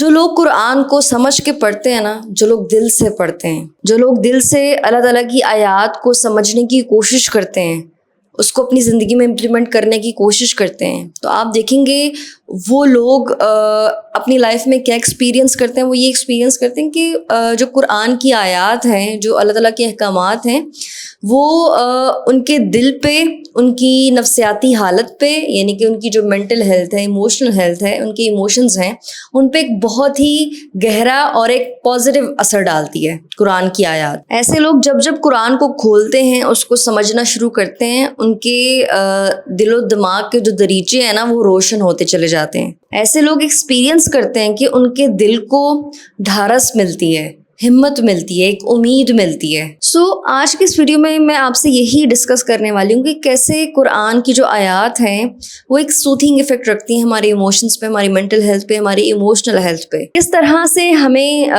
جو لوگ قرآن کو سمجھ کے پڑھتے ہیں نا، جو لوگ دل سے پڑھتے ہیں، جو لوگ دل سے اللہ تعالیٰ کی آیات کو سمجھنے کی کوشش کرتے ہیں، اس کو اپنی زندگی میں امپلیمنٹ کرنے کی کوشش کرتے ہیں، تو آپ دیکھیں گے وہ لوگ اپنی لائف میں کیا ایکسپیرینس کرتے ہیں. وہ یہ ایکسپیرینس کرتے ہیں کہ جو قرآن کی آیات ہیں، جو اللہ تعالیٰ کے احکامات ہیں، وہ ان کے دل پہ، ان کی نفسیاتی حالت پہ، یعنی کہ ان کی جو مینٹل ہیلتھ ہے، ایموشنل ہیلتھ ہے، ان کے ایموشنز ہیں، ان پہ ایک بہت ہی گہرا اور ایک پازیٹیو اثر ڈالتی ہے قرآن کی آیات. ایسے لوگ جب قرآن کو کھولتے ہیں، اس کو سمجھنا شروع کرتے ہیں، ان کے دل و دماغ کے جو دریچے ہیں نا، وہ روشن ہوتے چلے جاتے ہیں. ایسے لوگ ایکسپیرینس کرتے ہیں کہ ان کے دل کو ڈھارس ملتی ہے، ہمت ملتی ہے، ایک امید ملتی ہے. آج کی اس ویڈیو میں آپ سے یہی ڈسکس کرنے والی ہوں کہ کیسے قرآن کی جو آیات ہیں وہ ایک سوتھنگ ایفیکٹ رکھتی ہیں ہمارے ایموشنز پہ، ہماری مینٹل ہیلتھ پہ، ہماری ایموشنل ہیلتھ پہ. کس طرح سے ہمیں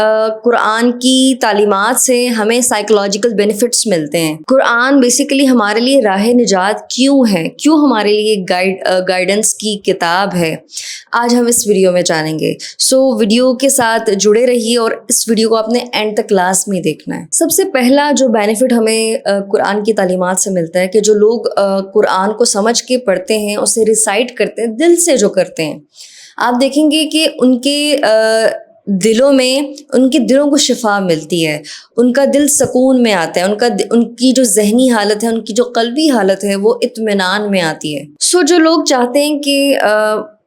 قرآن کی تعلیمات سے ہمیں سائیکولوجیکل بینیفٹس ملتے ہیں. قرآن بیسیکلی ہمارے لیے راہ نجات کیوں ہے، کیوں ہمارے لیے گائیڈنس کی کتاب ہے، آج ہم اس ویڈیو میں جانیں گے. ویڈیو کے ساتھ جڑے رہیے اور اس ویڈیو کو آپ نے اینڈ تک کلاس میں دیکھنا ہے. سب سے پہلا جو بینیفٹ ہمیں قرآن کی تعلیمات سے ملتا ہے کہ جو لوگ قرآن کو سمجھ کے پڑھتے ہیں، اسے ریسائٹ کرتے ہیں، دل سے جو کرتے ہیں، آپ دیکھیں گے کہ ان کے دلوں میں، ان کے دلوں کو شفا ملتی ہے، ان کا دل سکون میں آتا ہے، ان کی جو ذہنی حالت ہے، ان کی جو قلبی حالت ہے، وہ اطمینان میں آتی ہے. جو لوگ چاہتے ہیں کہ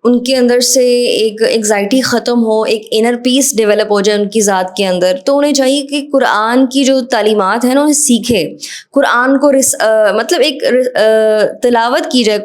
ان کے اندر سے ایک انگزائٹی ختم ہو، ایک انر پیس ڈیولپ ہو جائے ان کی ذات کے اندر، تو انہیں چاہیے کہ قرآن کی جو تعلیمات ہیں نا، انہیں سیکھے. قرآن کو مطلب ایک تلاوت کی جائے،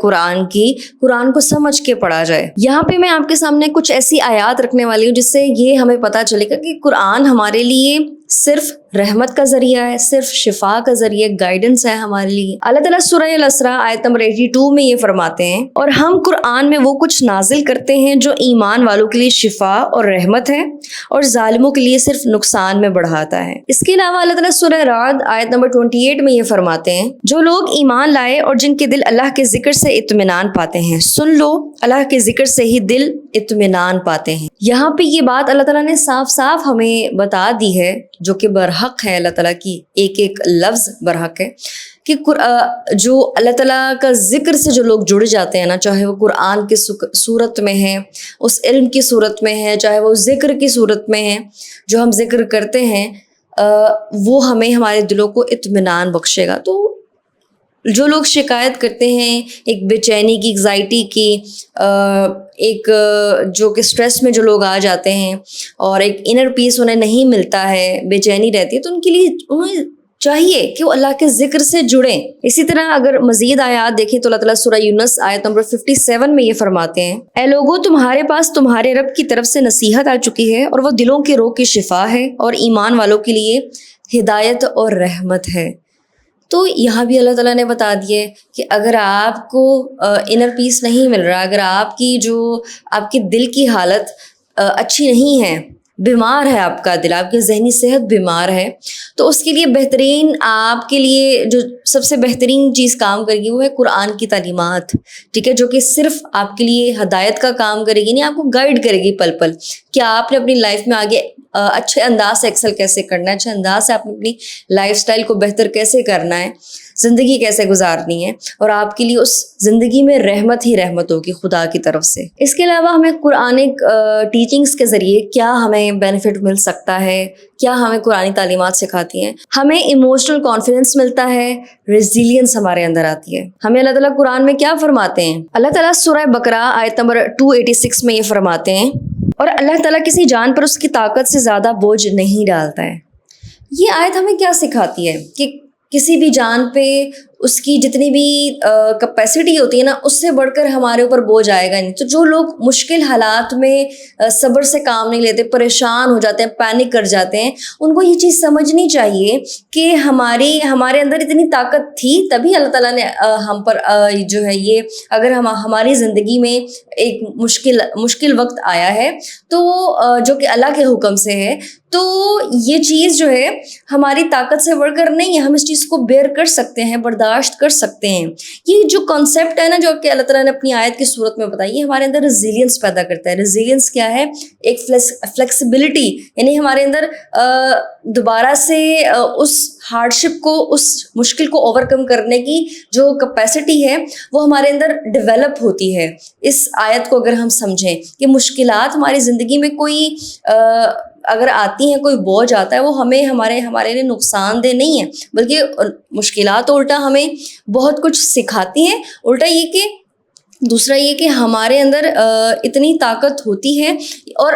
قرآن کو سمجھ کے پڑھا جائے. یہاں پہ میں آپ کے سامنے کچھ ایسی آیات رکھنے والی ہوں جس سے یہ ہمیں پتہ چلے گا کہ قرآن ہمارے لیے صرف رحمت کا ذریعہ ہے، صرف شفا کا ذریعہ، گائیڈنس ہے ہمارے لیے. اللہ تعالیٰ سورہ الاسراء آیت نمبر 82 میں یہ فرماتے ہیں، اور ہم قرآن میں وہ کچھ نازل کرتے ہیں جو ایمان والوں کے لیے شفا اور رحمت ہے، اور ظالموں کے لیے صرف نقصان میں بڑھاتا ہے. اس کے علاوہ اللہ تعالیٰ سورہ رعد آیت نمبر 28 میں یہ فرماتے ہیں، جو لوگ ایمان لائے اور جن کے دل اللہ کے ذکر سے اطمینان پاتے ہیں، سن لو، اللہ کے ذکر سے ہی دل اطمینان پاتے ہیں. یہاں پہ یہ بات اللہ تعالیٰ نے صاف صاف ہمیں بتا دی ہے، جو کہ برحق ہے، اللہ تعالیٰ کی ایک ایک لفظ برحق ہے، کہ جو اللہ تعالیٰ کا ذکر سے جو لوگ جڑ جاتے ہیں نا، چاہے وہ قرآن کی صورت میں ہے، اس علم کی صورت میں ہے، چاہے وہ ذکر کی صورت میں ہے، جو ہم ذکر کرتے ہیں، وہ ہمیں ہمارے دلوں کو اطمینان بخشے گا. تو جو لوگ شکایت کرتے ہیں ایک بے چینی کی، انگزائٹی کی، ایک جو کہ اسٹریس میں جو لوگ آ جاتے ہیں اور ایک انر پیس انہیں نہیں ملتا ہے، بے چینی رہتی ہے، تو ان کے لیے انہیں چاہیے کہ وہ اللہ کے ذکر سے جڑیں. اسی طرح اگر مزید آیات دیکھیں تو اللہ تعالیٰ سورہ یونس آیت نمبر 57 میں یہ فرماتے ہیں، اے لوگو، تمہارے پاس تمہارے رب کی طرف سے نصیحت آ چکی ہے، اور وہ دلوں کے روگ کی شفا ہے، اور ایمان والوں کے لیے ہدایت اور رحمت ہے. تو یہاں بھی اللہ تعالیٰ نے بتا دیے کہ اگر آپ کو انر پیس نہیں مل رہا، اگر آپ کے دل کی حالت اچھی نہیں ہے، بیمار ہے آپ کا دل، آپ کی ذہنی صحت بیمار ہے، تو اس کے لیے بہترین، آپ کے لیے جو سب سے بہترین چیز کام کرے گی وہ ہے قرآن کی تعلیمات. ٹھیک ہے، جو کہ صرف آپ کے لیے ہدایت کا کام کرے گی، نہیں، آپ کو گائیڈ کرے گی پل پل کہ آپ نے اپنی لائف میں آگے اچھے انداز سے ایکسل کیسے کرنا ہے، اچھے انداز سے آپ نے اپنی لائف سٹائل کو بہتر کیسے کرنا ہے، زندگی کیسے گزارنی ہے، اور آپ کے لیے اس زندگی میں رحمت ہی رحمت ہوگی خدا کی طرف سے. اس کے علاوہ ہمیں قرآنک ٹیچنگز کے ذریعے کیا ہمیں بینیفٹ مل سکتا ہے، کیا ہمیں قرآنی تعلیمات سکھاتی ہیں. ہمیں ایموشنل کانفیڈنس ملتا ہے، ریزیلینس ہمارے اندر آتی ہے. ہمیں اللہ تعالیٰ قرآن میں کیا فرماتے ہیں، اللہ تعالیٰ سورہ بقرہ آیت نمبر 286 میں یہ فرماتے ہیں، اور اللہ تعالیٰ کسی جان پر اس کی طاقت سے زیادہ بوجھ نہیں ڈالتا ہے. یہ آیت ہمیں کیا سکھاتی ہے کہ کسی بھی جان پہ اس کی جتنی بھی کیپیسٹی ہوتی ہے نا، اس سے بڑھ کر ہمارے اوپر بوجھ آئے گا نہیں. تو جو لوگ مشکل حالات میں صبر سے کام نہیں لیتے، پریشان ہو جاتے ہیں، پینک کر جاتے ہیں، ان کو یہ چیز سمجھنی چاہیے کہ ہمارے اندر اتنی طاقت تھی، تبھی اللہ تعالیٰ نے ہم پر جو ہے یہ، اگر ہماری زندگی میں ایک مشکل وقت آیا ہے تو جو کہ اللہ کے حکم سے ہے، تو یہ چیز جو ہے ہماری طاقت سے بڑھ کر نہیں ہے، ہم اس چیز کو بیئر کر سکتے ہیں، برداشت برداشت کر سکتے ہیں. یہ جو کانسیپٹ ہے نا جو کہ اللہ تعالیٰ نے اپنی آیت کی صورت میں بتائی ہے ہمارے اندر ریزیلینس پیدا کرتا ہے. ریزیلینس کیا ہے؟ ایک فلیکسیبلٹی, یعنی ہمارے اندر دوبارہ سے اس ہارڈشپ کو, اس مشکل کو اوور کم کرنے کی جو کیپیسٹی ہے وہ ہمارے اندر ڈیولپ ہوتی ہے. اس آیت کو اگر ہم سمجھیں کہ مشکلات ہماری زندگی میں کوئی اگر آتی ہیں, کوئی بوجھ آتا ہے, وہ ہمارے لیے نقصان دہ نہیں ہے, بلکہ مشکلات الٹا ہمیں بہت کچھ سکھاتی ہیں. الٹا یہ کہ دوسرا یہ کہ ہمارے اندر اتنی طاقت ہوتی ہے اور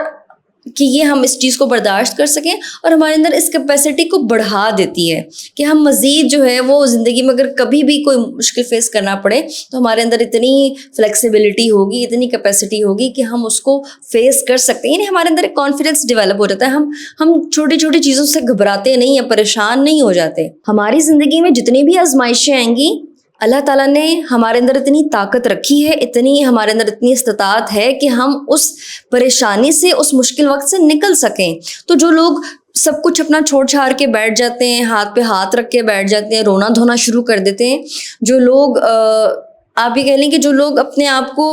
کہ یہ ہم اس چیز کو برداشت کر سکیں, اور ہمارے اندر اس کیپیسٹی کو بڑھا دیتی ہے کہ ہم مزید جو ہے وہ زندگی میں اگر کبھی بھی کوئی مشکل فیس کرنا پڑے تو ہمارے اندر اتنی فلیکسیبلٹی ہوگی, اتنی کیپیسٹی ہوگی کہ ہم اس کو فیس کر سکتے ہیں. یعنی ہمارے اندر ایک کانفیڈنس ڈیولپ ہو جاتا ہے. ہم چھوٹی چھوٹی چیزوں سے گھبراتے نہیں ہیں, پریشان نہیں ہو جاتے. ہماری زندگی میں جتنی بھی آزمائشیں آئیں گی, اللہ تعالیٰ نے ہمارے اندر اتنی طاقت رکھی ہے, ہمارے اندر اتنی استطاعت ہے کہ ہم اس پریشانی سے, اس مشکل وقت سے نکل سکیں. تو جو لوگ سب کچھ اپنا چھوڑ چھاڑ کے بیٹھ جاتے ہیں, ہاتھ پہ ہاتھ رکھ کے بیٹھ جاتے ہیں, رونا دھونا شروع کر دیتے ہیں, جو لوگ آپ یہ کہہ لیں کہ جو لوگ اپنے آپ کو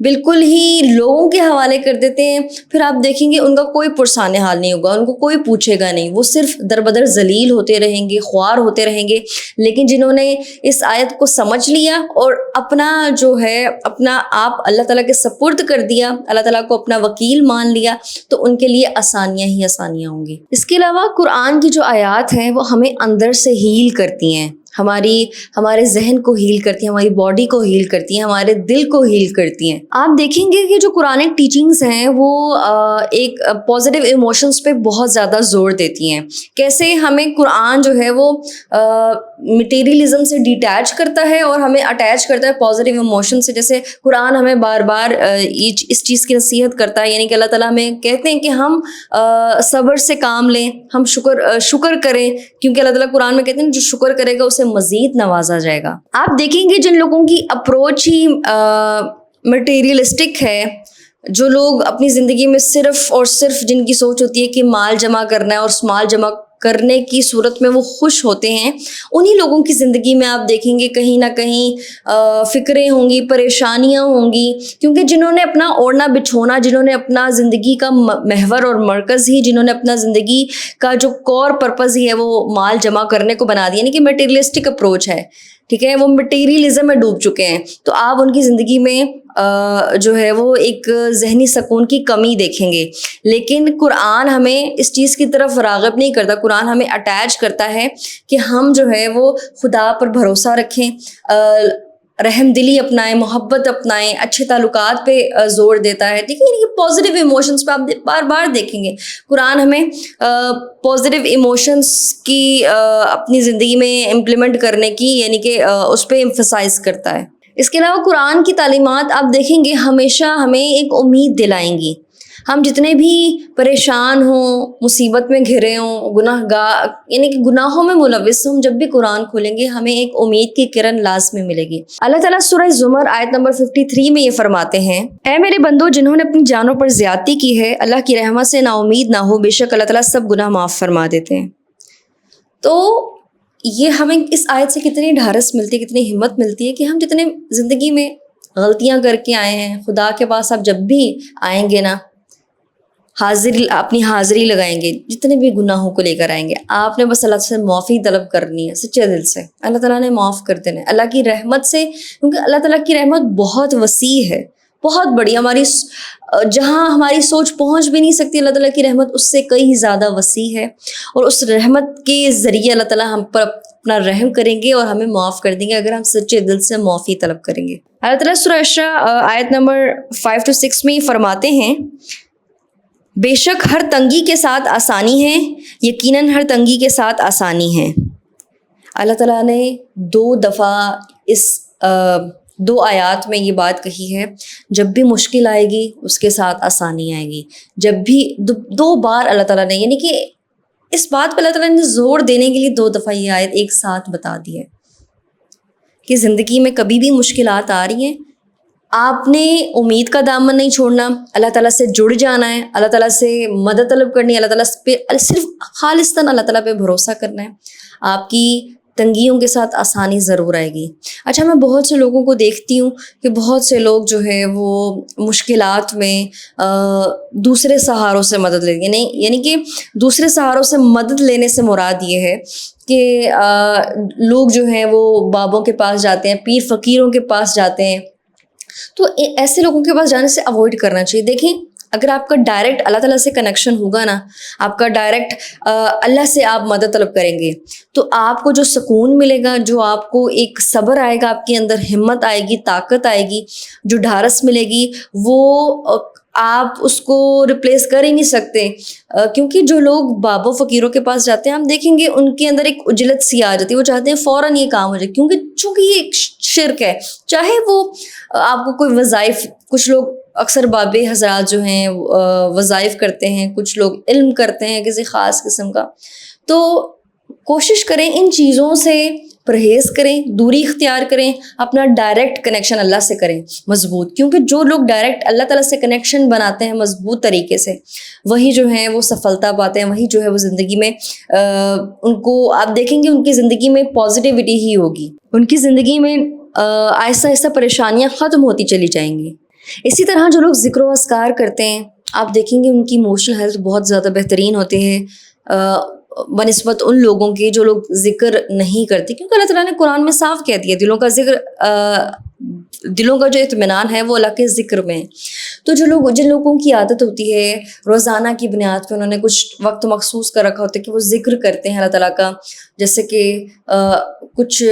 بالکل ہی لوگوں کے حوالے کر دیتے ہیں, پھر آپ دیکھیں گے ان کا کوئی پرسان حال نہیں ہوگا, ان کو کوئی پوچھے گا نہیں, وہ صرف در بدر ذلیل ہوتے رہیں گے, خوار ہوتے رہیں گے. لیکن جنہوں نے اس آیت کو سمجھ لیا اور اپنا جو ہے اپنا آپ اللہ تعالیٰ کے سپرد کر دیا, اللہ تعالیٰ کو اپنا وکیل مان لیا, تو ان کے لیے آسانیاں ہی آسانیاں ہوں گی. اس کے علاوہ قرآن کی جو آیات ہیں وہ ہمیں اندر سے ہیل کرتی ہیں, ہمارے ذہن کو ہیل کرتی ہیں, ہماری باڈی کو ہیل کرتی ہیں, ہمارے دل کو ہیل کرتی ہیں. آپ دیکھیں گے کہ جو قرآنک ٹیچنگز ہیں وہ ایک پازیٹیو ایموشنز پہ بہت زیادہ زور دیتی ہیں. کیسے ہمیں قرآن جو ہے وہ مٹیریلزم سے ڈیٹیچ کرتا ہے اور ہمیں اٹیچ کرتا ہے پازیٹیو ایموشن سے. جیسے قرآن ہمیں بار بار اس چیز کی نصیحت کرتا ہے, یعنی کہ اللہ تعالیٰ ہمیں کہتے ہیں کہ ہم صبر سے کام لیں, ہم شکر کریں, کیونکہ اللہ تعالیٰ قرآن میں کہتے ہیں جو شکر کرے گا اسے مزید نوازا جائے گا. آپ دیکھیں گے جن لوگوں کی اپروچ ہی مٹیریلسٹک ہے, جو لوگ اپنی زندگی میں صرف اور صرف جن کی سوچ ہوتی ہے کہ مال جمع کرنا ہے اور اس مال جمع کرنے کی صورت میں وہ خوش ہوتے ہیں, انہی لوگوں کی زندگی میں آپ دیکھیں گے کہیں نہ کہیں فکریں ہوں گی, پریشانیاں ہوں گی, کیونکہ جنہوں نے اپنا اوڑھنا بچھونا, جنہوں نے اپنا زندگی کا محور اور مرکز ہی, جنہوں نے اپنا زندگی کا جو کور پرپز ہی ہے وہ مال جمع کرنے کو بنا دیا, یعنی کہ میٹیریلسٹک اپروچ ہے, ٹھیک ہے, وہ مٹیریلزم میں ڈوب چکے ہیں, تو آپ ان کی زندگی میں جو ہے وہ ایک ذہنی سکون کی کمی دیکھیں گے. لیکن قرآن ہمیں اس چیز کی طرف راغب نہیں کرتا, قرآن ہمیں اٹیچ کرتا ہے کہ ہم جو ہے وہ خدا پر بھروسہ رکھیں, رحم دلی اپنائیں, محبت اپنائیں, اچھے تعلقات پہ زور دیتا ہے, ٹھیک ہے, یعنی کہ پازیٹیو ایموشنس پہ آپ بار بار دیکھیں گے قرآن ہمیں پازیٹیو ایموشنس کی اپنی زندگی میں امپلیمنٹ کرنے کی, یعنی کہ اس پہ ایمفسائز کرتا ہے. اس کے علاوہ قرآن کی تعلیمات آپ دیکھیں گے ہمیشہ ہمیں ایک امید دلائیں گی. ہم جتنے بھی پریشان ہوں, مصیبت میں گھرے ہوں, گناہ گار یعنی کہ گناہوں میں ملوث ہوں, جب بھی قرآن کھولیں گے ہمیں ایک امید کی کرن لازمی ملے گی. اللہ تعالیٰ سورہ زمر آیت نمبر 53 میں یہ فرماتے ہیں, اے میرے بندو جنہوں نے اپنی جانوں پر زیادتی کی ہے, اللہ کی رحمت سے نا امید نہ ہو, بے شک اللہ تعالیٰ سب گناہ معاف فرما دیتے ہیں. تو یہ ہمیں اس آیت سے کتنی ڈھارس ملتی ہے, کتنی ہمت ملتی ہے کہ ہم جتنے زندگی میں غلطیاں کر کے آئے ہیں, خدا کے پاس آپ جب بھی آئیں گے نا, اپنی حاضری لگائیں گے, جتنے بھی گناہوں کو لے کر آئیں گے, آپ نے بس اللہ سے معافی طلب کرنی ہے سچے دل سے, اللہ تعالیٰ نے معاف کر دینا ہے اللہ کی رحمت سے, کیونکہ اللہ تعالیٰ کی رحمت بہت وسیع ہے, بہت بڑی, ہماری جہاں ہماری سوچ پہنچ بھی نہیں سکتی, اللہ تعالیٰ کی رحمت اس سے کئی زیادہ وسیع ہے, اور اس رحمت کے ذریعے اللہ تعالیٰ ہم پر اپنا رحم کریں گے اور ہمیں معاف کر دیں گے اگر ہم سچے دل سے معافی طلب کریں گے. اللہ تعالیٰ سورہ اشراء آیت نمبر 5-6 میں فرماتے ہیں, بے شک ہر تنگی کے ساتھ آسانی ہے, یقیناً ہر تنگی کے ساتھ آسانی ہے. اللہ تعالیٰ نے 2 دفعہ اس 2 آیات میں یہ بات کہی ہے, جب بھی مشکل آئے گی اس کے ساتھ آسانی آئے گی. جب بھی 2 بار اللہ تعالیٰ نے, یعنی کہ اس بات پہ اللہ تعالیٰ نے زور دینے کے لیے 2 دفعہ یہ آیت ایک ساتھ بتا دی ہے کہ زندگی میں کبھی بھی مشکلات آ رہی ہیں, آپ نے امید کا دامن نہیں چھوڑنا, اللہ تعالیٰ سے جڑ جانا ہے, اللہ تعالیٰ سے مدد طلب کرنی ہے, اللہ تعالیٰ پہ صرف خالصتاً اللہ تعالیٰ پہ بھروسہ کرنا ہے. آپ کی تنگیوں کے ساتھ آسانی ضرور آئے گی. اچھا میں بہت سے لوگوں کو دیکھتی ہوں کہ بہت سے لوگ جو ہے وہ مشکلات میں دوسرے سہاروں سے مدد لیتے ہیں. یعنی کہ دوسرے سہاروں سے مدد لینے سے مراد یہ ہے کہ لوگ جو ہیں وہ بابوں کے پاس جاتے ہیں, پیر فقیروں کے پاس جاتے ہیں. تو ایسے لوگوں کے پاس جانے سے اوائڈ کرنا چاہیے. دیکھیں اگر آپ کا ڈائریکٹ اللہ تعالیٰ سے کنیکشن ہوگا نا, آپ کا ڈائریکٹ اللہ سے آپ مدد طلب کریں گے, تو آپ کو جو سکون ملے گا, جو آپ کو ایک صبر آئے گا, آپ کے اندر ہمت آئے گی, طاقت آئے گی, جو ڈھارس ملے گی, وہ آپ اس کو ریپلیس کر ہی نہیں سکتے. کیونکہ جو لوگ بابوں فقیروں کے پاس جاتے ہیں, ہم دیکھیں گے ان کے اندر ایک عجلت سی آ جاتی ہے, وہ چاہتے ہیں فوراً یہ کام ہو جائے, چونکہ یہ ایک شرک ہے. چاہے وہ آپ کو کوئی وظائف, کچھ لوگ اکثر بابے حضرات جو ہیں وظائف کرتے ہیں, کچھ لوگ علم کرتے ہیں کسی خاص قسم کا, تو کوشش کریں ان چیزوں سے پرہیز کریں, دوری اختیار کریں, اپنا ڈائریکٹ کنیکشن اللہ سے کریں مضبوط. کیونکہ جو لوگ ڈائریکٹ اللہ تعالیٰ سے کنیکشن بناتے ہیں مضبوط طریقے سے, وہی جو ہیں وہ سفلتا پاتے ہیں, وہی جو ہے وہ زندگی میں ان کو آپ دیکھیں گے ان کی زندگی میں پازیٹیوٹی ہی ہوگی, ان کی زندگی میں آہستہ آہستہ پریشانیاں ختم ہوتی چلی جائیں گی. اسی طرح جو لوگ ذکر و اذکار کرتے ہیں, آپ دیکھیں گے ان کی ایموشنل ہیلتھ بہت زیادہ بہترین ہوتی ہے بنسبت ان لوگوں کے جو لوگ ذکر نہیں کرتے. کیونکہ اللہ تعالیٰ نے قرآن میں صاف کہہ دیا دلوں کا ذکر, دلوں کا جو اطمینان ہے وہ اللہ کے ذکر میں. تو جن لوگوں کی عادت ہوتی ہے روزانہ کی بنیاد پہ انہوں نے کچھ وقت مخصوص کر رکھا ہوتا ہے کہ وہ ذکر کرتے ہیں اللہ تعالیٰ کا, جیسے کہ کچھ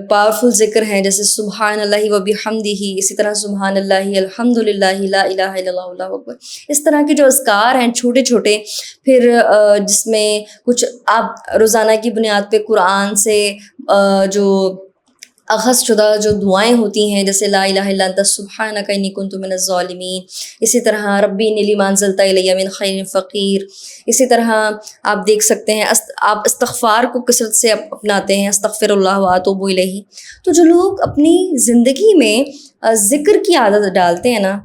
پاورفل ذکر ہیں جیسے سبحان اللہ و بحمدہ, اسی طرح سبحان اللہ الحمد للہ لا الہ الا اللہ اللہ اکبر. اس طرح کے جو اذکار ہیں چھوٹے چھوٹے, پھر جس میں کچھ آپ روزانہ کی بنیاد پہ قرآن سے جو اخذ شدہ جو دعائیں ہوتی ہیں جیسے لا الہ الا انت سبحانک انی کنت من الظالمین, اسی طرح ربی انی لما انزلت الی من خیر فقیر. اسی طرح آپ دیکھ سکتے ہیں آپ استغفار کو کثرت سے اپناتے ہیں, استغفر اللہ و اتوب الیہ. تو جو لوگ اپنی زندگی میں ذکر کی عادت ڈالتے ہیں نا,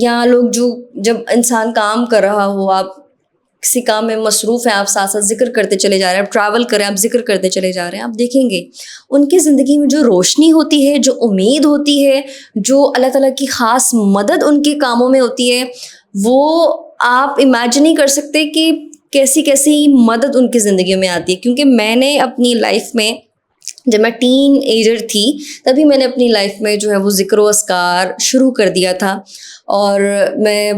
یا لوگ جب انسان کام کر رہا ہو, آپ کسی کام میں مصروف ہیں, آپ ساتھ ساتھ ذکر کرتے چلے جا رہے ہیں, آپ ٹریول کریں آپ ذکر کرتے چلے جا رہے ہیں, آپ دیکھیں گے ان کی زندگی میں جو روشنی ہوتی ہے, جو امید ہوتی ہے, جو اللہ تعالیٰ کی خاص مدد ان کے کاموں میں ہوتی ہے, وہ آپ امیجن نہیں کر سکتے کہ کیسی کیسی مدد ان کی زندگی میں آتی ہے. کیونکہ میں نے اپنی لائف میں جب میں ٹین ایجر تھی تبھی میں نے اپنی لائف میں جو ہے وہ ذکر و اذکار شروع کر دیا تھا, اور میں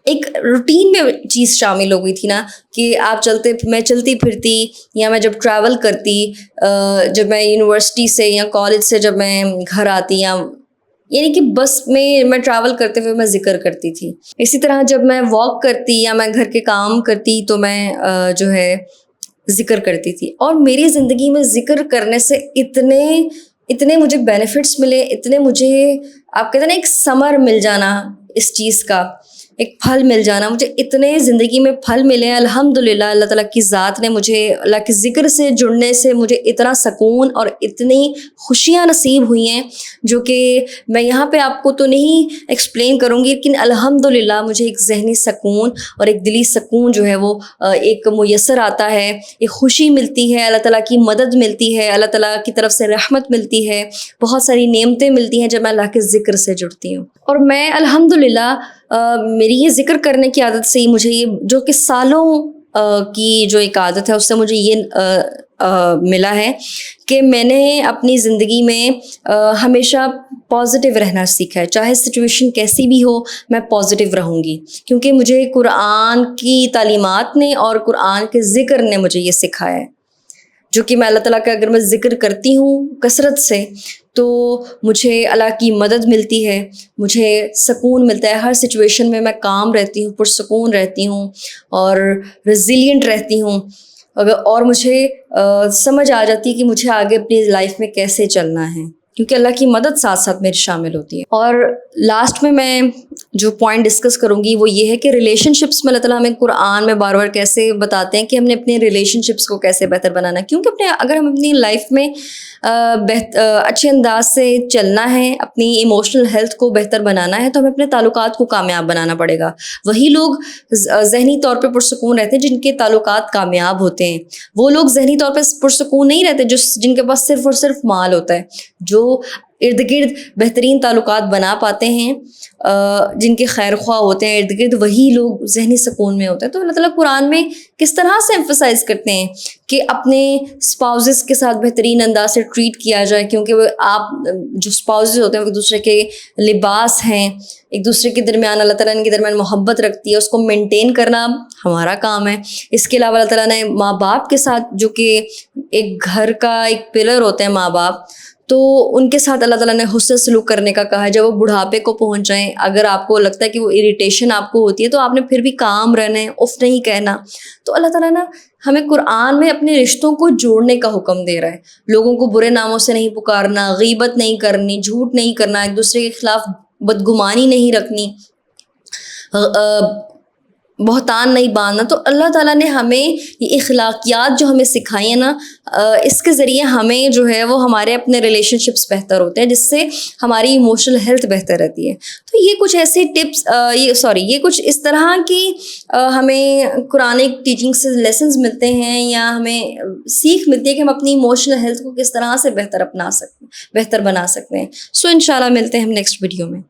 ایک روٹین میں چیز شامل ہو گئی تھی نا کہ میں چلتی پھرتی, یا میں جب ٹریول کرتی, جب میں یونیورسٹی سے یا کالج سے جب میں گھر آتی, یا یعنی کہ بس میں ٹریول کرتے ہوئے میں ذکر کرتی تھی. اسی طرح جب میں واک کرتی یا میں گھر کے کام کرتی تو میں جو ہے ذکر کرتی تھی. اور میری زندگی میں ذکر کرنے سے اتنے مجھے بینیفٹس ملے, اتنے مجھے آپ کہتے ہیں نا ایک ثمر مل جانا اس چیز کا, ایک پھل مل جانا, مجھے اتنے زندگی میں پھل ملے ہیں الحمدللہ. اللہ تعالیٰ کی ذات نے مجھے اللہ کے ذکر سے جڑنے سے مجھے اتنا سکون اور اتنی خوشیاں نصیب ہوئی ہیں جو کہ میں یہاں پہ آپ کو تو نہیں ایکسپلین کروں گی, لیکن الحمدللہ مجھے ایک ذہنی سکون اور ایک دلی سکون جو ہے وہ ایک میسر آتا ہے, ایک خوشی ملتی ہے, اللہ تعالیٰ کی مدد ملتی ہے, اللہ تعالیٰ کی طرف سے رحمت ملتی ہے, بہت ساری نعمتیں ملتی ہیں جب میں اللہ کے ذکر سے جڑتی ہوں. اور میں الحمدللہ میری یہ ذکر کرنے کی عادت سے ہی مجھے یہ جو کہ سالوں کی جو ایک عادت ہے اس سے مجھے یہ ملا ہے کہ میں نے اپنی زندگی میں ہمیشہ پازیٹیو رہنا سیکھا ہے. چاہے سچویشن کیسی بھی ہو میں پازیٹیو رہوں گی, کیونکہ مجھے قرآن کی تعلیمات نے اور قرآن کے ذکر نے مجھے یہ سکھایا ہے, جو کہ میں اللہ تعالیٰ کا اگر میں ذکر کرتی ہوں کثرت سے تو مجھے اللہ کی مدد ملتی ہے, مجھے سکون ملتا ہے. ہر سچویشن میں کام رہتی ہوں, پرسکون رہتی ہوں اور ریزیلینٹ رہتی ہوں, اور مجھے سمجھ آ جاتی ہے کہ مجھے آگے اپنی لائف میں کیسے چلنا ہے. کیونکہ اللہ کی مدد ساتھ ساتھ میری شامل ہوتی ہے. اور لاسٹ میں جو پوائنٹ ڈسکس کروں گی وہ یہ ہے کہ ریلیشن شپس میں اللہ تعالیٰ ہمیں قرآن میں بار بار کیسے بتاتے ہیں کہ ہم نے اپنے ریلیشن شپس کو کیسے بہتر بنانا ہے. کیونکہ اگر ہم اپنی لائف میں اچھے انداز سے چلنا ہے, اپنی ایموشنل ہیلتھ کو بہتر بنانا ہے, تو ہمیں اپنے تعلقات کو کامیاب بنانا پڑے گا. وہی لوگ ذہنی طور پہ پرسکون رہتے ہیں جن کے تعلقات کامیاب ہوتے ہیں. وہ لوگ ذہنی طور پہ پرسکون نہیں رہتے جن کے پاس صرف اور صرف مال ہوتا ہے. جو ارد گرد بہترین تعلقات بنا پاتے ہیں, جن کے خیر خواہ ہوتے ہیں ارد گرد, وہی لوگ ذہنی سکون میں ہوتے ہیں. تو اللہ تعالیٰ قرآن میں کس طرح سے ایمفسائز کرتے ہیں کہ اپنے اسپاؤزز کے ساتھ بہترین انداز سے ٹریٹ کیا جائے, کیونکہ آپ جو اسپاؤزز ہوتے ہیں وہ ایک دوسرے کے لباس ہیں, ایک دوسرے کے درمیان اللہ تعالیٰ ان کے درمیان محبت رکھتی ہے, اس کو مینٹین کرنا ہمارا کام ہے. اس کے علاوہ اللہ تعالیٰ نے ماں باپ کے ساتھ, جو کہ ایک گھر کا ایک پلر ہوتے ہیں ماں باپ, تو ان کے ساتھ اللہ تعالیٰ نے حسن سلوک کرنے کا کہا ہے. جب وہ بڑھاپے کو پہنچ جائیں, اگر آپ کو لگتا ہے کہ وہ اریٹیشن آپ کو ہوتی ہے تو آپ نے پھر بھی کام رہنا ہے, اف نہیں کہنا. تو اللہ تعالیٰ نا ہمیں قرآن میں اپنے رشتوں کو جوڑنے کا حکم دے رہا ہے. لوگوں کو برے ناموں سے نہیں پکارنا, غیبت نہیں کرنی, جھوٹ نہیں کرنا, ایک دوسرے کے خلاف بدگمانی نہیں رکھنی, بہتان نہیں باندھنا. تو اللہ تعالیٰ نے ہمیں یہ اخلاقیات جو ہمیں سکھائی ہیں نا, اس کے ذریعے ہمیں جو ہے وہ ہمارے اپنے ریلیشن شپس بہتر ہوتے ہیں, جس سے ہماری ایموشنل ہیلتھ بہتر رہتی ہے. تو یہ کچھ ایسے ٹپس یہ کچھ اس طرح کی ہمیں قرآنک ٹیچنگ سے لیسنز ملتے ہیں, یا ہمیں سیکھ ملتی ہے کہ ہم اپنی ایموشنل ہیلتھ کو کس طرح سے بہتر بنا سکتے ہیں. سو انشاءاللہ ملتے ہیں ہم نیکسٹ ویڈیو میں.